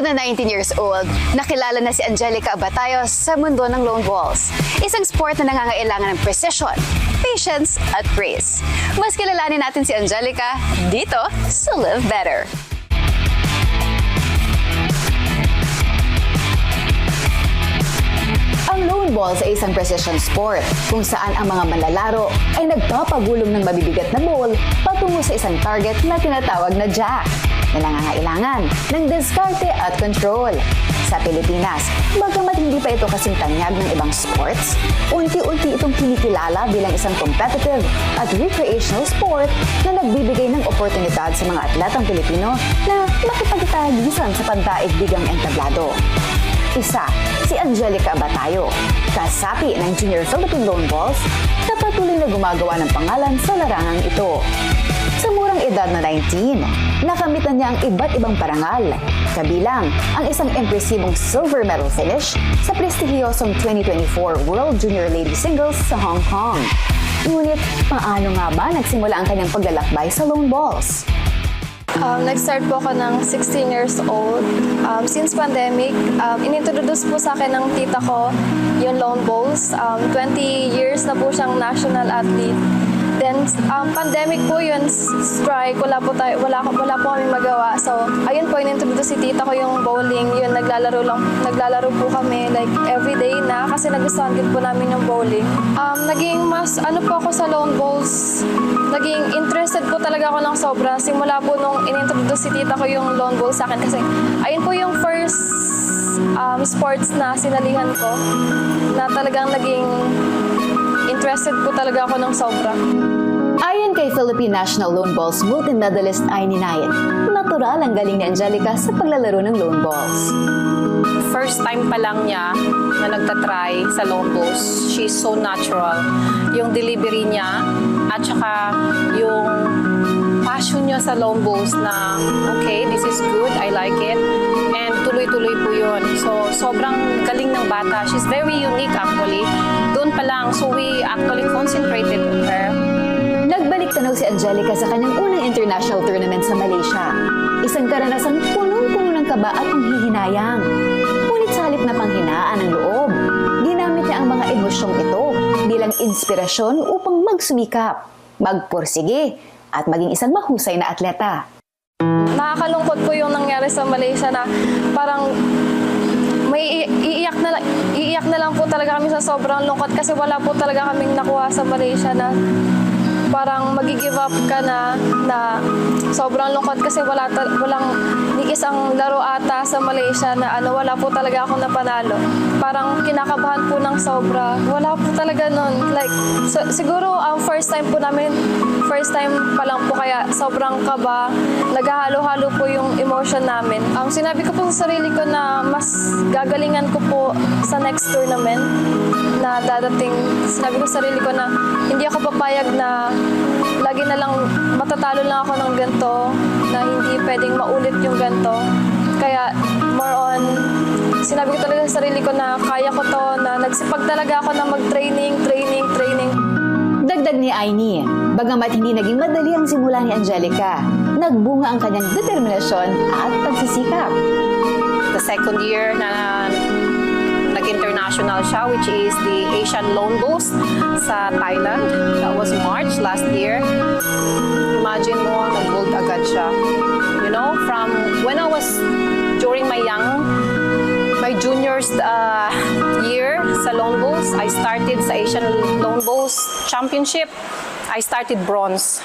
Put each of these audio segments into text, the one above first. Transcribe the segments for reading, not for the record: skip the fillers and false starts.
Edad na 19 years old, nakilala na si Angelica Abatayo sa mundo ng lone balls. Isang sport na nangangailangan ng precision, patience at grace. Mas kilalanin natin si Angelica dito sa Live Better. Ang lone balls ay isang precision sport kung saan ang mga manlalaro ay nagpapagulong ng mabibigat na ball patungo sa isang target na tinatawag na jack, na nangangailangan ng diskarte at control. Sa Pilipinas, bagamat hindi pa ito kasing tanyag ng ibang sports, unti-unti itong kinikilala bilang isang competitive at recreational sport na nagbibigay ng oportunidad sa mga atletang Pilipino na makipagtagisan sa pandaigdigang entablado. Isa, si Angelica Abatayo, kasapi ng Junior Philippine Lone Balls na patuloy na gumagawa ng pangalan sa larangang ito. Sa murang edad na 19, nakamitan niya ang iba't ibang parangal, kabilang ang isang impresibong silver medal finish sa prestihiyosong 2024 World Junior Lady Singles sa Hong Kong. Ngunit, paano nga ba nagsimula ang kanyang paglalakbay sa lone balls? Nag-start po ako ng 16 years old. Since pandemic, inintroduce po sa akin ng tita ko yung lone bowls. 20 years na po siyang national athlete. Then, pandemic po yun, strike, wala po kaming magawa. So, ayun po, inintroduce si tita ko yung bowling. Yun, naglalaro po kami, like, everyday na, kasi nagustuhan din po namin yung bowling. Naging mas, po ako sa lone bowls, naging interested po talaga ako ng sobra. Simula po nung inintroduce si tita ko yung lone bowls sa akin, kasi ayun po yung first sports na sinalihan ko, na talagang naging interested po talaga ako ng sobra. Ayon kay Philippine National Lone Balls multi-medalist Aini Nayan, natural ang galing ni Angelica sa paglalaro ng lone balls. First time pa lang niya na nagtatry sa lone balls, she's so natural. Yung delivery niya at saka yung passion niya sa lone balls na, okay, this is good, I like it. And tuloy-tuloy po yun. So, sobrang galing ng bata. She's very unique actually. Doon pa lang, so we actually concentrated on her. Nagbalik tanaw si Angelica sa kanyang unang international tournament sa Malaysia. Isang karanasang punong-puno ng kaba at panghihinayang. Ngunit sa halip na panghinaan ng loob, ginamit niya ang mga emosyong ito bilang inspirasyon upang magsumikap, magpursige, at maging isang mahusay na atleta. Nakakalungkot po yung nangyari sa Malaysia na parang may iiyak na lang po talaga kami sa sobrang lungkot kasi wala po talaga kaming nakuha sa Malaysia na parang mag-give up ka na sobrang lungkot kasi walang ni isang laro ata sa Malaysia na wala po talaga akong napanalo. Parang kinakabahan po ng sobra. Wala po talaga nun. Like, siguro first time pa lang po kaya sobrang kaba. Naghahalo-halo po yung emotion namin. Sinabi ko po sa sarili ko na mas gagalingan ko po sa next tournament na dadating. Sinabi ko sa sarili ko na hindi ako papayag na lagi na lang matatalo lang ako ng ganito, na hindi pwedeng maulit yung ganito. Kaya more on, sinabi ko talaga sa sarili ko na kaya ko to, na nagsipag talaga ako na mag-training. Dagdag ni Aini, bagamat hindi naging madali ang simula ni Angelica, nagbunga ang kanyang determinasyon at pagsisikap. The second year na nag-international siya, which is the Asian Lone Bulls sa Thailand. That was March last year. Imagine mo, nag-gold agad siya. You know, from when I was during my juniors year sa Lone Bulls, I started sa Asian Lone Bulls Championship. I started bronze.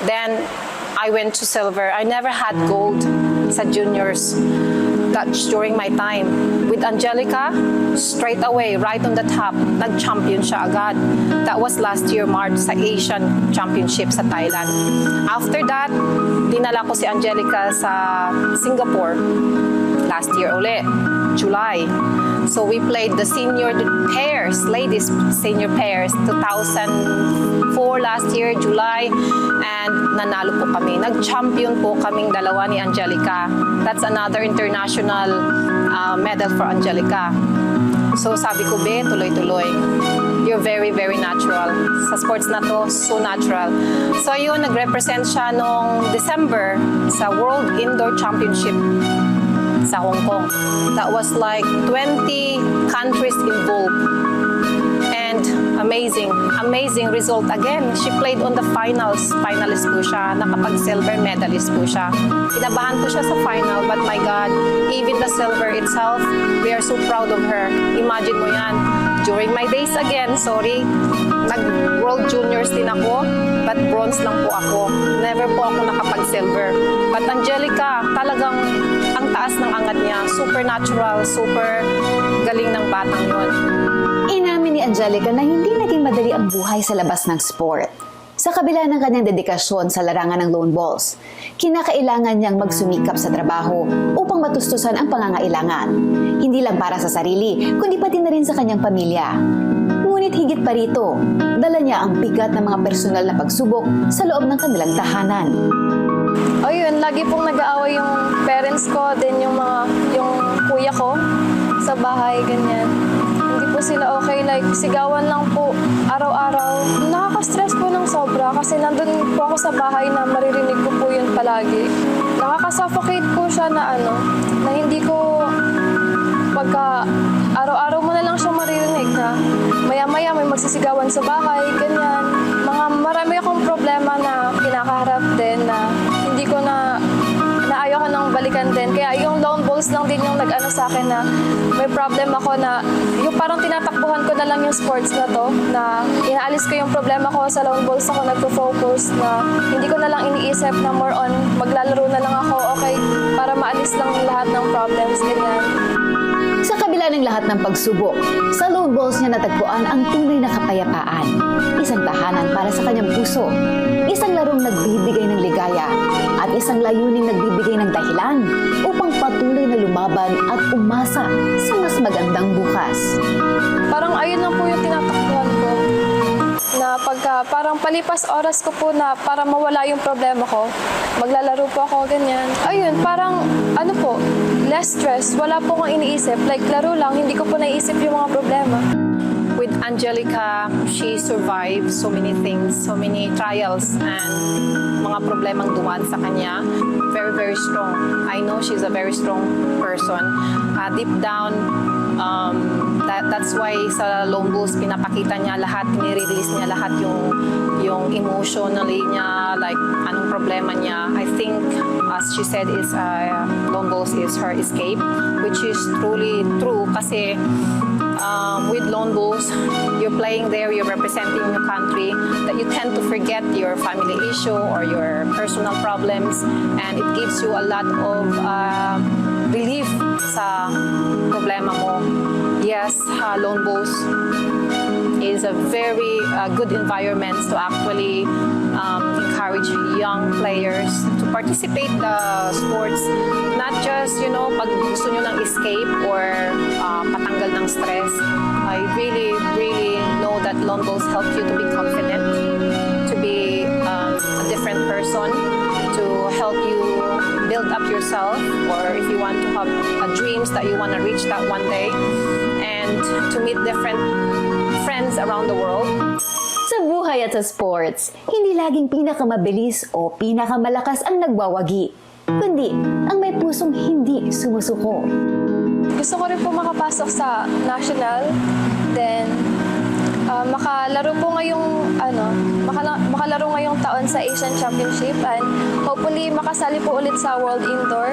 Then I went to silver. I never had gold sa juniors. That's during my time. With Angelica, straight away, right on the top, nag-champion siya agad. That was last year, March, sa Asian Championship sa Thailand. After that, dinala ko si Angelica sa Singapore. Last year uli, July. So we played the senior pairs, ladies senior pairs, 2004 last year, July, and nanalo po kami. Nag-champion po kaming dalawa ni Angelica. That's another international medal for Angelica. So sabi ko, be, tuloy-tuloy. You're very, very natural. Sa sports na to, so natural. So yun, nag-represent siya noong December sa World Indoor Championship sa Hong Kong. That was like 20 countries involved. And amazing result again. She played on the finals. Finalist po siya. Nakapag-silver medalist po siya. Kinabahan po siya sa final, but my God, even the silver itself, we are so proud of her. Imagine mo yan. During my days again, nag-World Juniors din ako, but bronze lang po ako. Never po ako nakapag-silver. But Angelica, talagang ang taas ng angat niya. Supernatural, super galing ng batang yun. Inamin ni Angelica na hindi naging madali ang buhay sa labas ng sport. Sa kabila ng kanyang dedikasyon sa larangan ng lone balls, kinakailangan niyang magsumikap sa trabaho upang matustusan ang pangangailangan. Hindi lang para sa sarili, kundi pati na rin sa kanyang pamilya. Ngunit higit pa rito, dala niya ang bigat ng mga personal na pagsubok sa loob ng kanilang tahanan. O yun, lagi pong nag-aaway yung parents ko, din yung kuya ko sa bahay, ganyan. Hindi po sila okay, like sigawan lang po araw-araw. Nakaka-stress po ng sobra kasi nandun po ako sa bahay na maririnig ko po yun palagi. Nakaka-suffocate po siya na na hindi ko pagka araw-araw mo na lang siya maririnig na maya-maya may magsisigawan sa bahay, ganyan. Marami akong problema na kinakaharap din na hindi ko na ayaw ko nang balikan din. Kaya yung lone balls lang din yung nag-ano sa akin na may problem ako na yung parang tinatakbuhan ko na lang yung sports na to, na inaalis ko yung problema ko sa lone balls, ako nagpo-focus na hindi ko na lang iniisip na more on maglalaro na lang ako, okay, para maalis lang lahat ng problems, ganyan. Sa kabila ng lahat ng pagsubok, sa lone balls niya natagpuan ang tunay na kapayapaan. Isang tahanan para sa kanyang puso, isang larong nagbibigay ng ligaya, at isang layuning nagbibigay ng dahilan upang patuloy na lumaban at umasa sa mas magandang bukas. Parang ayun lang po yung tinatakbuhan ko. Na pagka parang palipas oras ko po na para mawala yung problema ko, maglalaro po ako, ganyan. Ayun, parang less stress. Wala po akong iniisip. Like, laro lang, hindi ko po naiisip yung mga problema. With Angelica, she survived so many things, so many trials and mga problemang dumaan sa kanya. Very, very strong. I know she's a very strong person. Deep down, that's why sa lone balls pinapakita niya lahat, nire-release niya lahat yung emotionally niya, like anong problema niya. I think, as she said, is lone balls is her escape, which is truly true kasi with lone balls, you're playing there, you're representing your country, that you tend to forget your family issue or your personal problems, and it gives you a lot of relief sa problema mo. Yes, lone balls is a very good environment to actually encourage young players to participate the sports. Not just, pag gusto nyo ng escape or patanggal ng stress. I really, really know that lone balls help you to be confident, to be a different person, to help you build up yourself, or if you want to have dreams that you want to reach that one day, and to meet different friends around the world. Sa buhay at sa sports, hindi laging pinakamabilis o pinakamalakas ang nagwawagi, kundi ang may pusong hindi sumusuko. Gusto ko rin po makapasok sa national, then makalaro po makalaro ngayong taon sa Asian Championship, and hopefully makasali po ulit sa World Indoor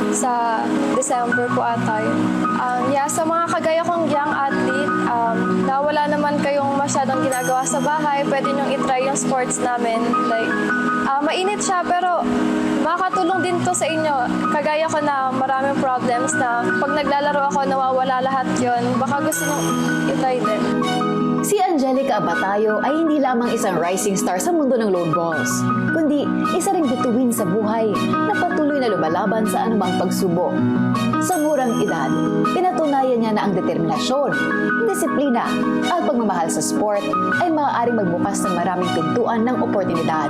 sa December po ata yun. Sa mga kagaya kong young athlete, na wala naman kayong masyadong ginagawa sa bahay, pwede nyong itry yung sports namin. Like, mainit siya, pero makakatulong din to sa inyo. Kagaya ko na maraming problems na pag naglalaro ako, nawawala lahat yon. Baka gusto nyong itry din. Si Angelica Abatayo ay hindi lamang isang rising star sa mundo ng lone balls, kundi isa ring bituin sa buhay na patuloy na lumalaban sa anumang pagsubok. Sa murang edad, pinatunayan niya na ang determinasyon, disiplina at pagmamahal sa sport ay maaaring magbukas ng maraming pintuan ng oportunidad.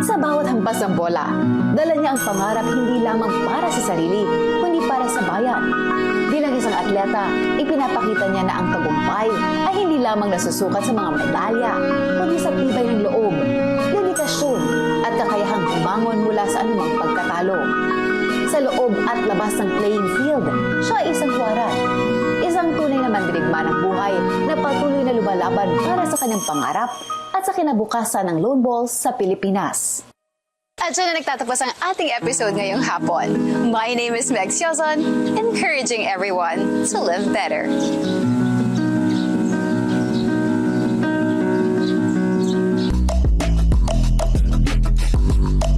Sa bawat hampas ng bola, dala niya ang pangarap hindi lamang para sa sarili, kundi para sa bayan. Bilang isang atleta, ipinapakita niya na ang tagumpay ay hindi lamang nasusukat sa mga medalya, kundi sa tibay ng loob, dedikasyon at kakayahang bumangon mula sa anumang pagkatalo. sa loob at labas ng playing field. Siya ay isang huwaran. Isang tunay na mandirigma ng buhay na patuloy na lumalaban para sa kanyang pangarap at sa kinabukasan ng lone balls sa Pilipinas. At dyan na nagtatapos ang ating episode ngayong hapon. My name is Meg Siozon, encouraging everyone to live better.